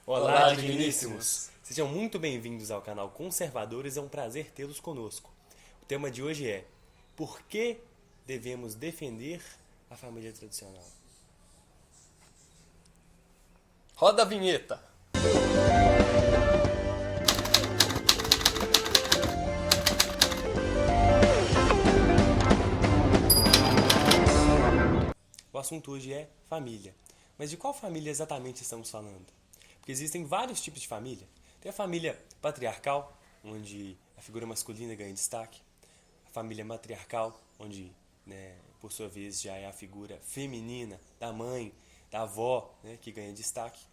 Olá, digníssimos! Sejam muito bem-vindos ao canal Conservadores, é um prazer tê-los conosco. O tema de hoje é: por que devemos defender a família tradicional? Roda a vinheta! O assunto hoje é família. Mas de qual família exatamente estamos falando? Porque existem vários tipos de família. Tem a família patriarcal, onde a figura masculina ganha destaque. A família matriarcal, onde, por sua vez, já é a figura feminina da mãe, da avó, que ganha destaque.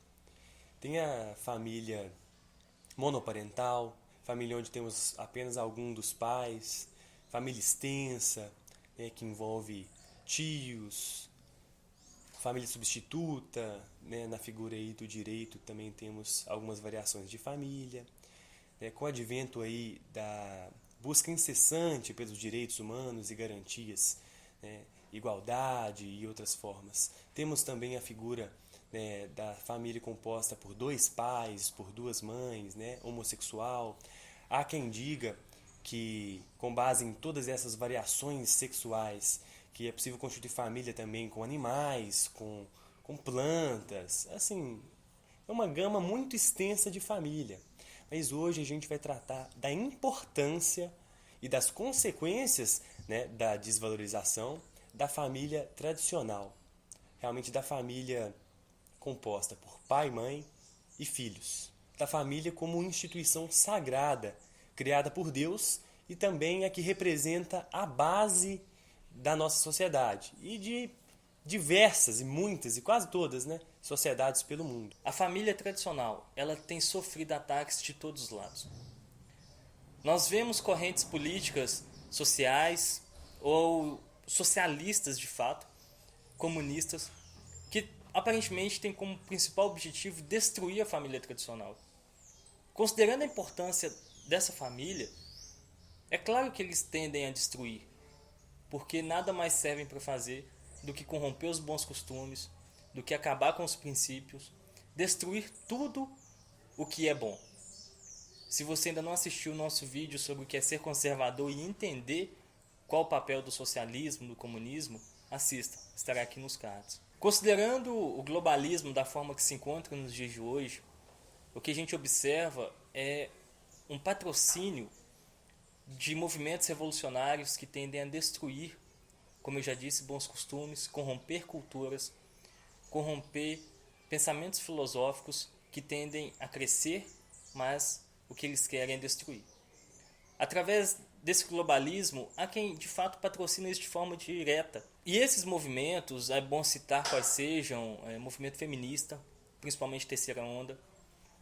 Tem a família monoparental, família onde temos apenas algum dos pais. Família extensa, que envolve tios. Família substituta, na figura aí do direito também temos algumas variações de família. Com o advento aí da busca incessante pelos direitos humanos e garantias, igualdade e outras formas. Temos também a figura da família composta por dois pais, por duas mães, homossexual. Há quem diga que, com base em todas essas variações sexuais, que é possível constituir família também com animais, com plantas, assim, é uma gama muito extensa de família. Mas hoje a gente vai tratar da importância e das consequências, da desvalorização da família tradicional, realmente da família composta por pai, mãe e filhos, da família como instituição sagrada, criada por Deus e também a que representa a base da nossa sociedade e de diversas e muitas e quase todas, sociedades pelo mundo. A família tradicional, ela tem sofrido ataques de todos os lados. Nós vemos correntes políticas sociais ou socialistas de fato, comunistas, que aparentemente têm como principal objetivo destruir a família tradicional. Considerando a importância dessa família, é claro que eles tendem a destruir, porque nada mais servem para fazer do que corromper os bons costumes, do que acabar com os princípios, destruir tudo o que é bom. Se você ainda não assistiu o nosso vídeo sobre o que é ser conservador e entender qual o papel do socialismo, do comunismo, assista, estará aqui nos cards. Considerando o globalismo da forma que se encontra nos dias de hoje, o que a gente observa é um patrocínio de movimentos revolucionários que tendem a destruir, como eu já disse, bons costumes, corromper culturas, corromper pensamentos filosóficos que tendem a crescer, mas o que eles querem é destruir. Através desse globalismo, há quem de fato patrocina isso de forma direta. E esses movimentos, é bom citar quais sejam: movimento feminista, principalmente terceira onda.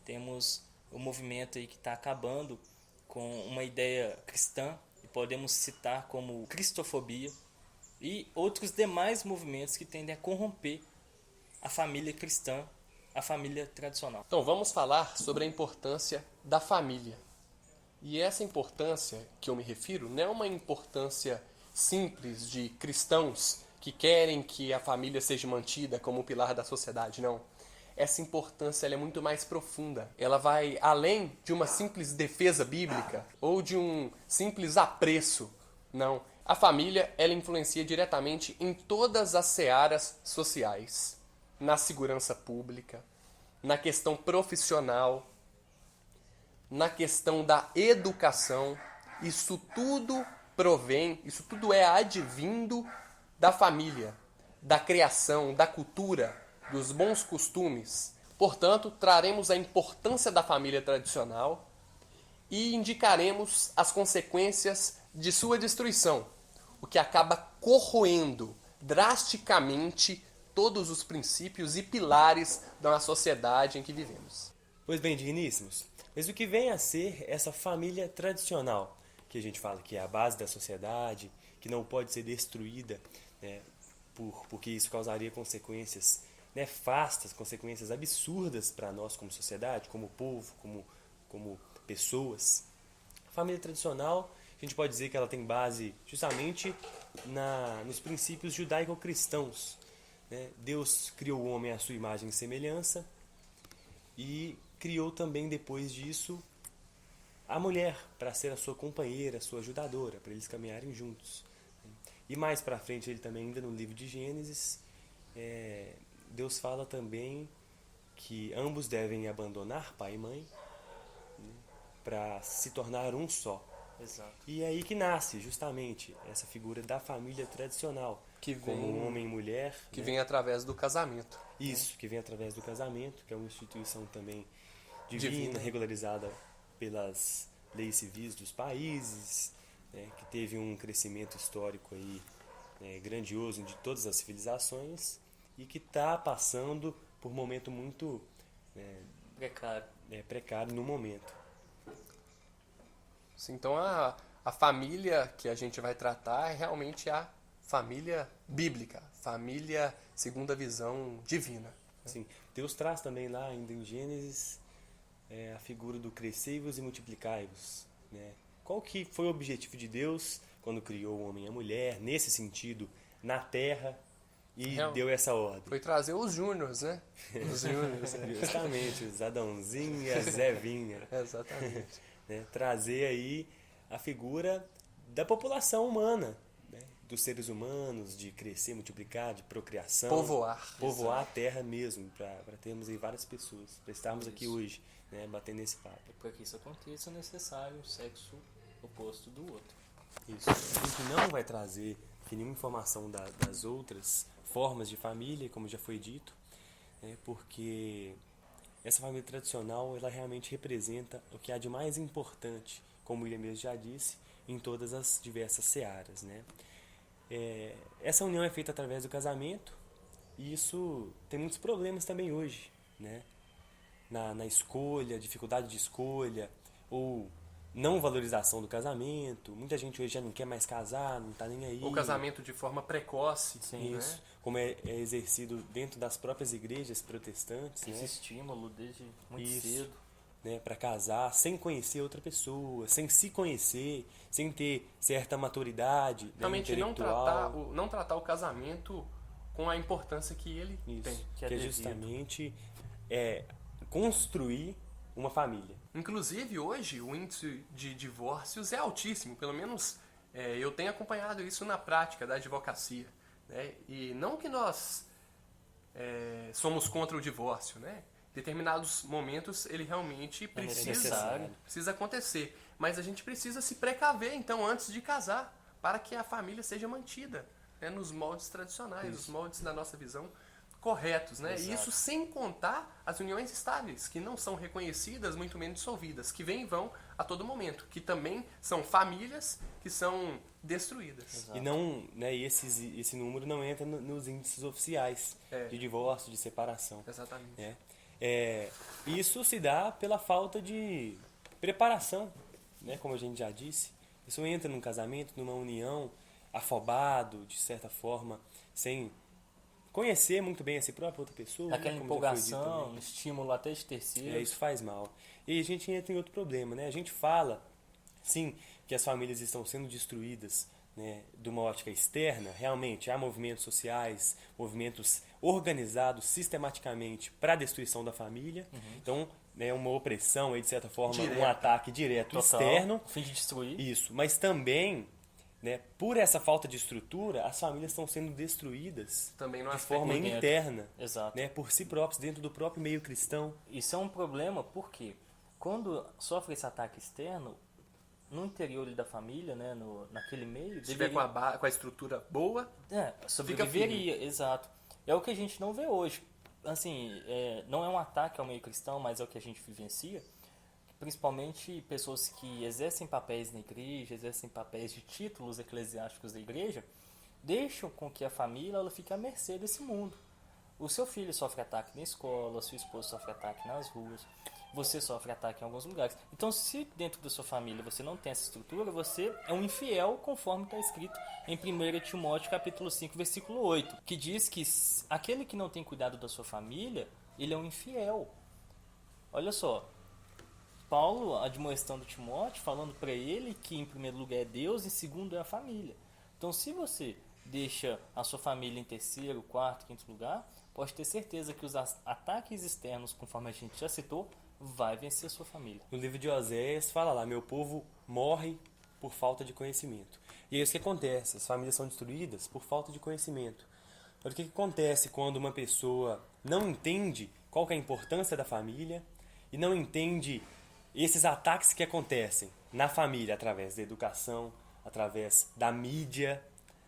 Temos o movimento aí que está acabando com uma ideia cristã, e podemos citar como cristofobia, e outros demais movimentos que tendem a corromper a família cristã, a família tradicional. Então vamos falar sobre a importância da família. E essa importância que eu me refiro não é uma importância simples de cristãos que querem que a família seja mantida como pilar da sociedade, não. Essa importância ela é muito mais profunda. Ela vai além de uma simples defesa bíblica ou de um simples apreço. Não. A família ela influencia diretamente em todas as searas sociais. Na segurança pública, na questão profissional, na questão da educação. Isso tudo provém, isso tudo é advindo da família, da criação, da cultura, dos bons costumes. Portanto, traremos a importância da família tradicional e indicaremos as consequências de sua destruição, o que acaba corroendo drasticamente todos os princípios e pilares da sociedade em que vivemos. Pois bem, digníssimos, mas o que vem a ser essa família tradicional, que a gente fala que é a base da sociedade, que não pode ser destruída, porque isso causaria consequências nefastas, consequências absurdas para nós como sociedade, como povo, como pessoas. A família tradicional, a gente pode dizer que ela tem base justamente nos princípios judaico-cristãos. Deus criou o homem à sua imagem e semelhança e criou também depois disso a mulher para ser a sua companheira, a sua ajudadora, para eles caminharem juntos. E mais para frente, ele também, ainda no livro de Gênesis, Deus fala também que ambos devem abandonar pai e mãe, né, para se tornar um só. Exato. E é aí que nasce justamente essa figura da família tradicional, Que como vem- homem e mulher. Que né? vem através do casamento. Isso, que vem através do casamento, que é uma instituição também divina, Divina. regularizada pelas leis civis dos países, né, que teve um crescimento histórico aí, né, grandioso de todas as civilizações e que está passando por um momento muito Precário. precário no momento. Então a família que a gente vai tratar é realmente a família bíblica, família segundo a visão divina. Assim, Deus traz também lá ainda em Gênesis a figura do crescei-vos e multiplicai-vos. Né? Qual que foi o objetivo de Deus quando criou o homem e a mulher, nesse sentido, na terra, e Real- deu essa ordem? Foi trazer os júniors, né? Os júniors, né? Justamente, os Adãozinho e a Zevinha. Exatamente. Né? Trazer aí a figura da população humana, né? Dos seres humanos, de crescer, multiplicar, de procriação. Povoar. A terra mesmo, para termos aí várias pessoas, para estarmos aqui hoje, né? Batendo esse papo. E para que isso aconteça é necessário um sexo oposto do outro. Isso. A gente não vai trazer nenhuma informação das outras formas de família, como já foi dito, né? Porque essa família tradicional, ela realmente representa o que há de mais importante, como o William mesmo já disse, em todas as diversas searas, né? Essa união é feita através do casamento e isso tem muitos problemas também hoje, né? Na escolha, dificuldade de escolha ou não valorização do casamento. Muita gente hoje já não quer mais casar, não está nem aí. O casamento de forma precoce. Sim, Isso, né? como é exercido dentro das próprias igrejas protestantes, Esse né? estímulo desde muito Isso. cedo. Né, para casar sem conhecer outra pessoa, sem se conhecer, sem ter certa maturidade, né, Realmente intelectual. não tratar o casamento com a importância que ele Isso, tem. que é é devido. justamente construir uma família. Inclusive, hoje, o índice de divórcios é altíssimo. Pelo menos eu tenho acompanhado isso na prática da advocacia. Né? E não que nós somos contra o divórcio, né? Em determinados momentos ele realmente necessário. precisa acontecer. Mas a gente precisa se precaver, então, antes de casar, para que a família seja mantida, né? Nos moldes tradicionais, os moldes da nossa visão corretos, né? E Exato. isso sem contar as uniões estáveis, que não são reconhecidas, muito menos dissolvidas, que vêm e vão a todo momento, que também são famílias que são destruídas. Exato. E não, né, esse número não entra nos índices oficiais de divórcio, de separação. Exatamente. Né? Isso se dá pela falta de preparação, né, como a gente já disse. Isso entra num casamento, numa união, afobado, de certa forma, sem conhecer muito bem a si própria outra pessoa. Aquela né, como já foi dito empolgação, também. estímulo até de terceiro. Isso faz mal. E a gente entra em outro problema, né? A gente fala, sim, que as famílias estão sendo destruídas, né, de uma ótica externa. Realmente, há movimentos sociais, movimentos organizados sistematicamente para a destruição da família. Então, é uma opressão, aí, de certa forma, Direto. um ataque direto Total, externo. a fim de destruir. Isso, mas também, né, por essa falta de estrutura, as famílias estão sendo destruídas Também no de aspecto forma dentro. interna, Exato. né, por si próprios, dentro do próprio meio cristão. Isso é um problema porque quando sofre esse ataque externo, no interior da família, né, naquele meio, Se tiver com a estrutura boa, sobreviveria, exato. É o que a gente não vê hoje. Assim, não é um ataque ao meio cristão, mas é o que a gente vivencia. Principalmente pessoas que exercem papéis na igreja, exercem papéis de títulos eclesiásticos da igreja, deixam com que a família ela fique à mercê desse mundo. O seu filho sofre ataque na escola, a sua esposa sofre ataque nas ruas, você sofre ataque em alguns lugares. Então, se dentro da sua família você não tem essa estrutura, você é um infiel, conforme está escrito em 1 Timóteo capítulo 5, versículo 8, que diz que aquele que não tem cuidado da sua família, ele é um infiel. Olha só, Paulo admoestando Timóteo, falando para ele que em primeiro lugar é Deus e em segundo é a família. Então, se você deixa a sua família em terceiro, quarto, quinto lugar, pode ter certeza que os ataques externos, conforme a gente já citou, vai vencer a sua família. No livro de Oséias fala lá, meu povo morre por falta de conhecimento. E é isso que acontece, as famílias são destruídas por falta de conhecimento. Mas o que acontece quando uma pessoa não entende qual que é a importância da família e não entende esses ataques que acontecem na família através da educação, através da mídia,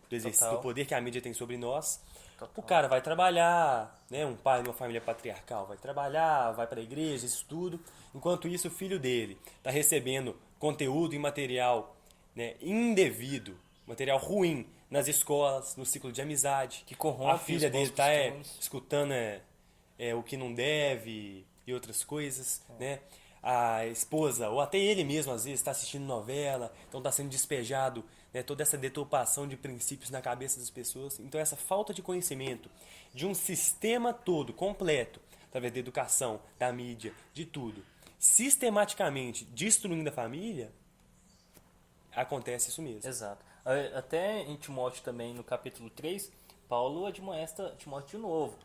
do exercício Total. do poder que a mídia tem sobre nós. Total. O cara vai trabalhar, né, um pai numa família patriarcal vai trabalhar, vai para a igreja, isso tudo. Enquanto isso, o filho dele está recebendo conteúdo e material, né, indevido, material ruim nas escolas, no ciclo de amizade. Que corrompe a filha os dele bons está costumes. escutando o que não deve e outras coisas, né? A esposa, ou até ele mesmo, às vezes, está assistindo novela, então está sendo despejado, né, toda essa deturpação de princípios na cabeça das pessoas. Então, essa falta de conhecimento de um sistema todo, completo, através da educação, da mídia, de tudo, sistematicamente destruindo a família, acontece isso mesmo. Exato. Até em Timóteo também, no capítulo 3, Paulo admoesta Timóteo de novo.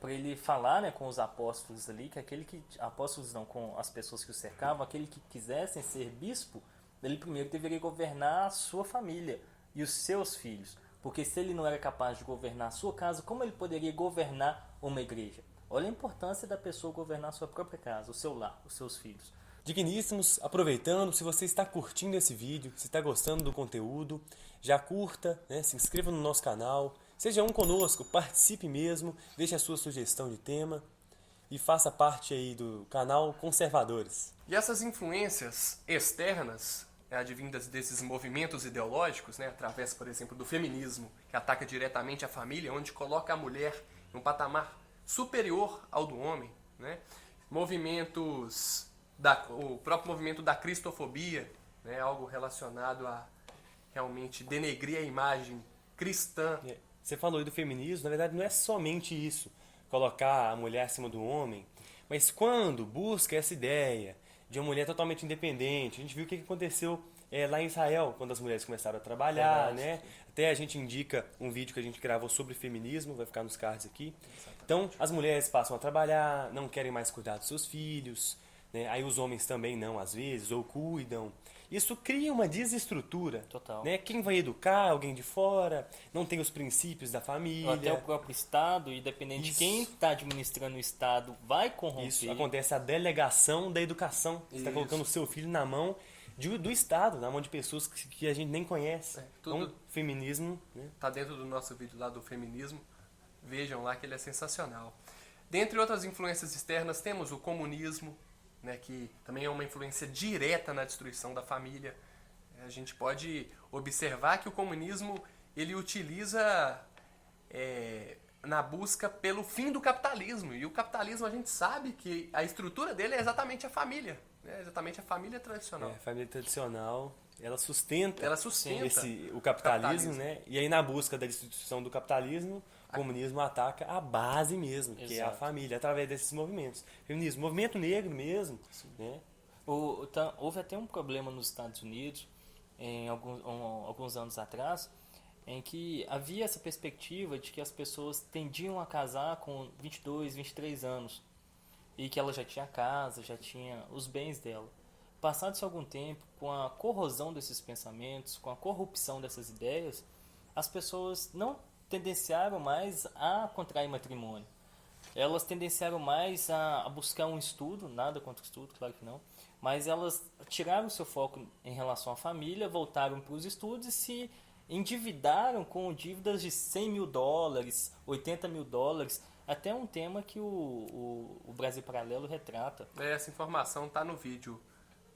Para ele falar, né, com os apóstolos ali, que apóstolos não, com as pessoas que o cercavam, aquele que quisessem ser bispo, ele primeiro deveria governar a sua família e os seus filhos. Porque se ele não era capaz de governar a sua casa, como ele poderia governar uma igreja? Olha a importância da pessoa governar a sua própria casa, o seu lar, os seus filhos. Digníssimos, aproveitando, se você está curtindo esse vídeo, se está gostando do conteúdo, já curta, né, se inscreva no nosso canal, seja um conosco, participe mesmo, deixe a sua sugestão de tema e faça parte aí do canal Conservadores. E essas influências externas, né, advindas desses movimentos ideológicos, né, através, por exemplo, do feminismo, que ataca diretamente a família, onde coloca a mulher em um patamar superior ao do homem, né? O próprio movimento da cristofobia, né, algo relacionado a realmente denegrir a imagem cristã. Você falou aí do feminismo, na verdade não é somente isso, colocar a mulher acima do homem, mas quando busca essa ideia de uma mulher totalmente independente, a gente viu o que aconteceu lá em Israel, quando as mulheres começaram a trabalhar, Verdade. né? Até a gente indica um vídeo que a gente gravou sobre feminismo, vai ficar nos cards aqui. Então, as mulheres passam a trabalhar, não querem mais cuidar dos seus filhos, né? Aí os homens também não, às vezes, ou cuidam. Isso cria uma desestrutura. Total. Né? Quem vai educar? Alguém de fora? Não tem os princípios da Ou família. até o próprio Estado, e dependendo de Isso. quem está administrando o Estado, vai corromper. Isso, acontece a delegação da educação. Você está Isso. colocando o seu filho na mão do Estado, na mão de pessoas que a gente nem conhece. tudo- Então, feminismo, né? Tá dentro do nosso vídeo lá do feminismo. Vejam lá que ele é sensacional. Dentre outras influências externas, temos o comunismo, né, que também é uma influência direta na destruição da família. A gente pode observar que o comunismo ele utiliza na busca pelo fim do capitalismo. E o capitalismo, a gente sabe que a estrutura dele é exatamente a família. Né, exatamente a família tradicional. A família tradicional, ela sustenta, Ela sustenta o capitalismo, capitalismo. né? E aí na busca da destruição do capitalismo, o comunismo ataca a base mesmo, que é a Exato. família, através desses movimentos. Feminismo, movimento negro mesmo, né? Houve até um problema nos Estados Unidos, em alguns anos atrás, em que havia essa perspectiva de que as pessoas tendiam a casar com 22, 23 anos, e que ela já tinha casa, já tinha os bens dela. Passado-se algum tempo, com a corrosão desses pensamentos, com a corrupção dessas ideias, as pessoas não tendenciaram mais a contrair matrimônio. Elas tendenciaram mais a buscar um estudo, nada contra o estudo, claro que não, mas elas tiraram o seu foco em relação à família, voltaram para os estudos e se endividaram com dívidas de 100 mil dólares, 80 mil dólares, até um tema que o Brasil Paralelo retrata. Essa informação está no vídeo,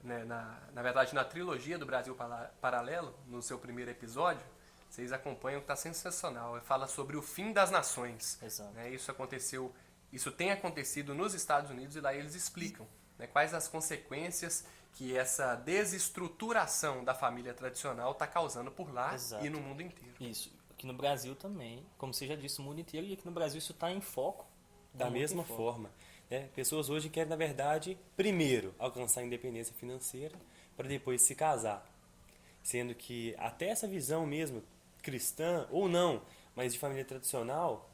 né, na verdade na trilogia do Brasil Paralelo, no seu primeiro episódio. Vocês acompanham que está sensacional. Fala sobre o fim das nações. Exato. Né, isso tem acontecido nos Estados Unidos e lá eles explicam, né, quais as consequências que essa desestruturação da família tradicional está causando por lá. Exato. E no mundo inteiro. Isso. Aqui no Brasil também, como você já disse, o mundo inteiro, e aqui no Brasil isso está em foco. Da muito mesma em foco. forma. Né? Pessoas hoje querem, na verdade, primeiro alcançar a independência financeira para depois se casar. Sendo que até essa visão mesmo, cristã ou não, mas de família tradicional,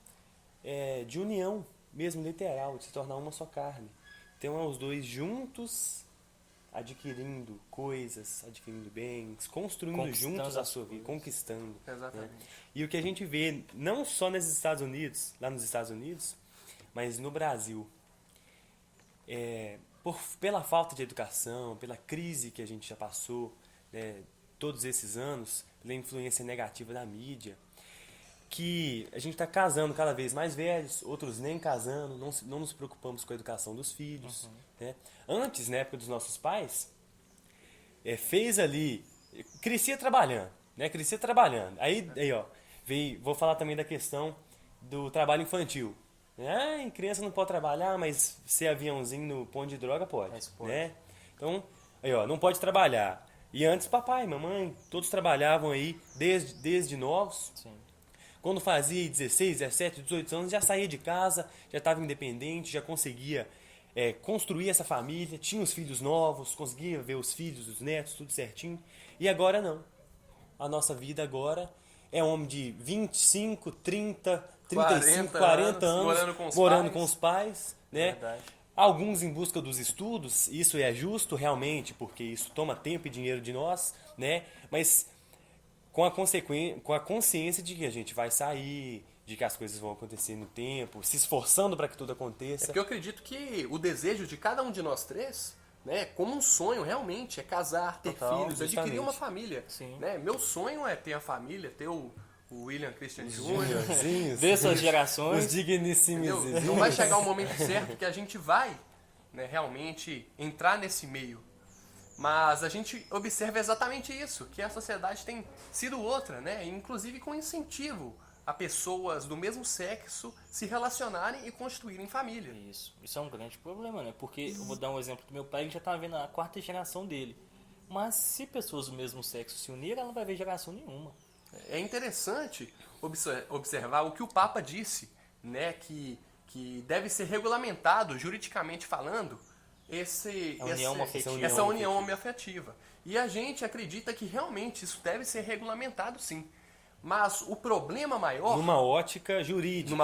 de união, mesmo literal, de se tornar uma só carne. Então, é os dois juntos, adquirindo coisas, adquirindo bens, construindo Conquistando juntos a as sua vida, coisas. conquistando. Exatamente. Né? E o que a gente vê, não só nos Estados Unidos, lá nos Estados Unidos, mas no Brasil, pela falta de educação, pela crise que a gente já passou, né, todos esses anos, pela influência negativa da mídia, que a gente está casando cada vez mais velhos, outros nem casando, não nos preocupamos com a educação dos filhos. Né? Antes, na época dos nossos pais, fez ali, crescia trabalhando, né? Crescia trabalhando. Aí ó, vou falar também da questão do trabalho infantil. Ai, criança não pode trabalhar, mas ser aviãozinho no ponto de droga pode, Mas pode. né? Então, aí ó, não pode trabalhar. E antes papai, mamãe, todos trabalhavam aí desde novos. Sim. Quando fazia 16, 17, 18 anos, já saía de casa, já estava independente, já conseguia construir essa família, tinha os filhos novos, conseguia ver os filhos, os netos, tudo certinho. E agora não. A nossa vida agora é homem de 25, 30, 35, 40 anos morando com os pais, né? Verdade. Alguns em busca dos estudos, isso é justo realmente, porque isso toma tempo e dinheiro de nós, né? Mas com a consciência de que a gente vai sair, de que as coisas vão acontecer no tempo, se esforçando para que tudo aconteça. Porque eu acredito que o desejo de cada um de nós três, né, como um sonho realmente, é casar, ter Total, filhos, adquirir justamente. uma família. Sim. Né? Meu sonho é ter a família, ter o William Christian Jr., Juniorzinhos, Ver suas os gerações. digníssimos. entendeu? Não vai chegar o momento certo que a gente vai, né, realmente entrar nesse meio. Mas a gente observa exatamente isso, que a sociedade tem sido outra, né? Inclusive com incentivo a pessoas do mesmo sexo se relacionarem e constituírem família. Isso é um grande problema, né? Porque eu vou dar um exemplo do meu pai, que já tá vendo a quarta geração dele. Mas se pessoas do mesmo sexo se unirem, ela não vai ver geração nenhuma. É interessante observar o que o Papa disse, né? Que deve ser regulamentado, juridicamente falando, essa união homoafetiva. E a gente acredita que realmente isso deve ser regulamentado, sim. Mas o problema maior... Numa ótica jurídica.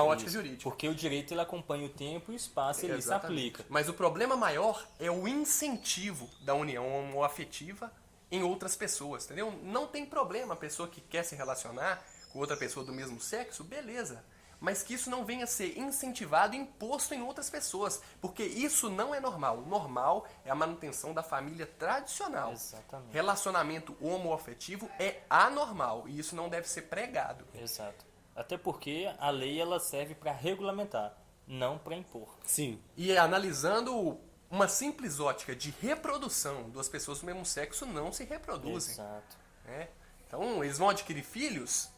Porque o direito ele acompanha o tempo e o espaço ele se Exatamente. aplica. Mas o problema maior é o incentivo da união homoafetiva em outras pessoas, entendeu? Não tem problema a pessoa que quer se relacionar com outra pessoa do mesmo sexo, beleza. Mas que isso não venha a ser incentivado e imposto em outras pessoas, porque isso não é normal. O normal é a manutenção da família tradicional. Exatamente. Relacionamento homoafetivo é anormal e isso não deve ser pregado. Exato. Até porque a lei ela serve para regulamentar, não para impor. Sim. E analisando uma simples ótica de reprodução, duas pessoas do mesmo sexo não se reproduzem. Exato. Né? Então, eles vão adquirir filhos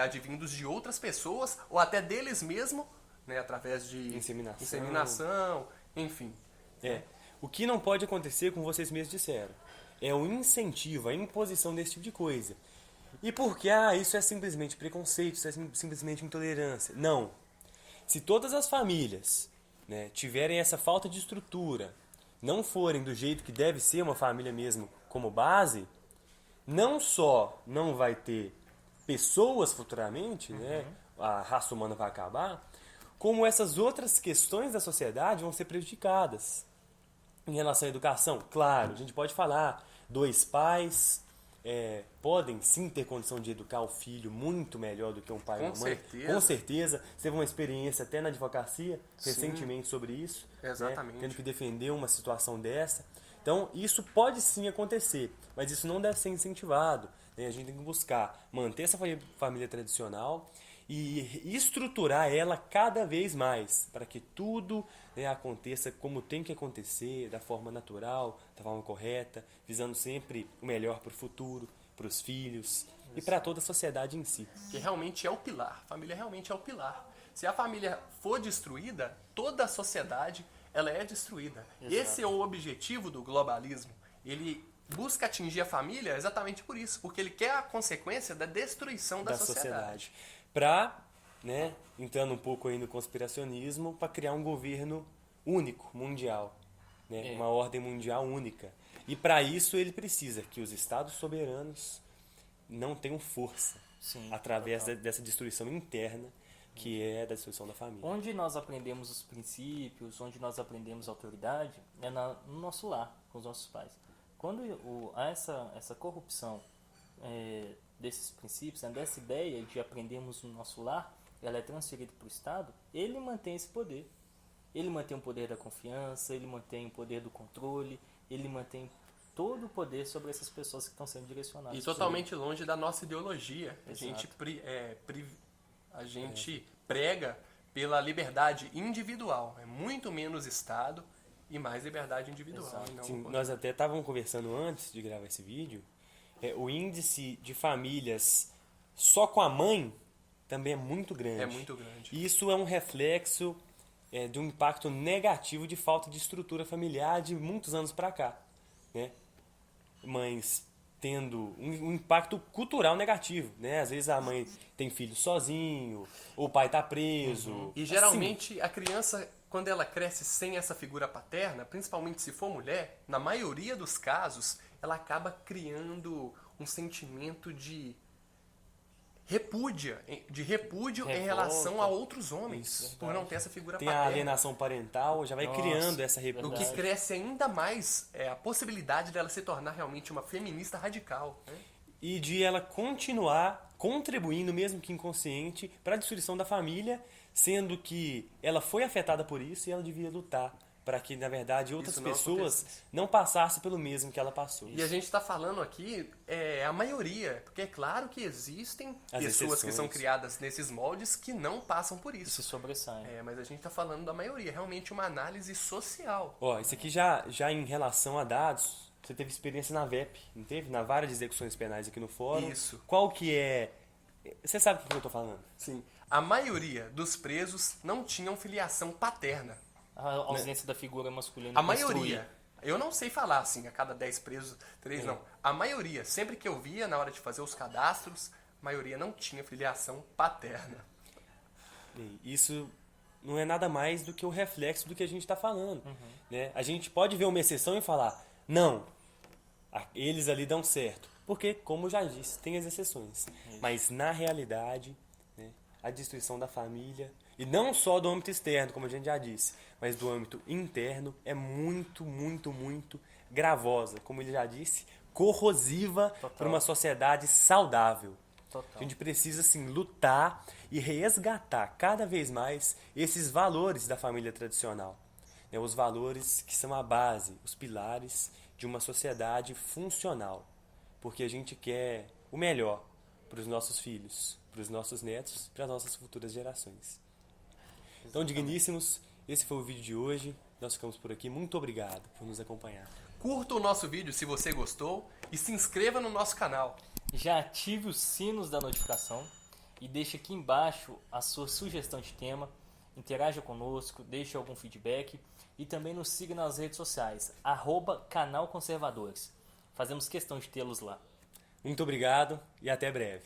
advindos de outras pessoas ou até deles mesmos, né, através de inseminação, enfim. O que não pode acontecer, como vocês mesmos disseram, é o incentivo, a imposição desse tipo de coisa. E porque, isso é simplesmente preconceito, isso é simplesmente intolerância. Não. Se todas as famílias, né, tiverem essa falta de estrutura, não forem do jeito que deve ser uma família mesmo como base, não só não vai ter pessoas futuramente, né, a raça humana vai acabar, como essas outras questões da sociedade vão ser prejudicadas. Em relação à educação, claro, a gente pode falar, 2 pais podem sim ter condição de educar o filho muito melhor do que um pai e uma mãe. Certeza. Com certeza. Teve uma experiência até na advocacia, recentemente, sobre isso. Exatamente. Né, tendo que defender uma situação dessa. Então, isso pode sim acontecer, mas isso não deve ser incentivado. Né? A gente tem que buscar manter essa família tradicional e estruturar ela cada vez mais, para que tudo, né, aconteça como tem que acontecer, da forma natural, da forma correta, visando sempre o melhor para o futuro, para os filhos e para toda a sociedade em si. Que realmente é o pilar. A família realmente é o pilar. Se a família for destruída, toda a sociedade ela é destruída. Exato. Esse é o objetivo do globalismo. Ele busca atingir a família exatamente por isso, porque ele quer a consequência da destruição da sociedade. Para, né, entrando um pouco aí no conspiracionismo, para criar um governo único, mundial, né, uma ordem mundial única. E para isso ele precisa que os estados soberanos não tenham força Sim, através total. dessa destruição interna que é da destruição da família. Onde nós aprendemos os princípios, onde nós aprendemos a autoridade, é no nosso lar, com os nossos pais. Quando há essa corrupção desses princípios, né, dessa ideia de aprendermos no nosso lar, ela é transferida para o Estado, ele mantém esse poder. Ele mantém o poder da confiança, ele mantém o poder do controle, ele mantém todo o poder sobre essas pessoas que estão sendo direcionadas. E totalmente longe da nossa ideologia. Exato. A gente prega pela liberdade individual. É muito menos Estado e mais liberdade individual. Exato. E não Sim, nós até estávamos conversando antes de gravar esse vídeo, o índice de famílias só com a mãe também é muito grande. É muito grande. E isso é um reflexo de um impacto negativo de falta de estrutura familiar de muitos anos para cá, né? Mães tendo um impacto cultural negativo, né? Às vezes a mãe tem filho sozinho, ou o pai está preso. E geralmente a criança, quando ela cresce sem essa figura paterna, principalmente se for mulher, na maioria dos casos, ela acaba criando um sentimento de repúdio em Revolta. relação a outros homens, Isso, por não ter essa figura Tem a paterna. alienação parental, já vai Nossa, criando essa repulsa. O que cresce ainda mais é a possibilidade dela se tornar realmente uma feminista radical, né? E de ela continuar contribuindo, mesmo que inconsciente, para a destruição da família, sendo que ela foi afetada por isso e ela devia lutar para que, na verdade, outras Isso não pessoas acontecesse. não passassem pelo mesmo que ela passou. E a gente está falando aqui a maioria, porque é claro que existem As pessoas que são exceções. criadas nesses moldes que não passam por Se isso. sobressaem. Mas a gente está falando da maioria, realmente uma análise social. Ó, isso aqui já em relação a dados, você teve experiência na VEP, não teve? Na vara de execuções penais aqui no fórum. Isso. Qual que é... Você sabe o que eu tô falando? Sim. A maioria dos presos não tinham filiação paterna. A ausência da figura masculina. A construir. maioria. Eu não sei falar assim, a cada 10 presos, 3 não. A maioria, sempre que eu via na hora de fazer os cadastros, a maioria não tinha filiação paterna. Bem, isso não é nada mais do que o reflexo do que a gente está falando. Né? A gente pode ver uma exceção e falar, não, eles ali dão certo. Porque, como eu já disse, tem as exceções. Mas, na realidade, né, a destruição da família, e não só do âmbito externo, como a gente já disse, mas do âmbito interno, é muito, muito, muito gravosa. Como ele já disse, corrosiva para uma sociedade saudável. Total. A gente precisa, assim, lutar e resgatar cada vez mais esses valores da família tradicional. Né? Os valores que são a base, os pilares de uma sociedade funcional. Porque a gente quer o melhor para os nossos filhos, para os nossos netos, para as nossas futuras gerações. Então, digníssimos, esse foi o vídeo de hoje. Nós ficamos por aqui. Muito obrigado por nos acompanhar. Curta o nosso vídeo se você gostou e se inscreva no nosso canal. Já ative os sinos da notificação e deixe aqui embaixo a sua sugestão de tema. Interaja conosco, deixe algum feedback e também nos siga nas redes sociais, @canalconservadores. Fazemos questão de tê-los lá. Muito obrigado e até breve.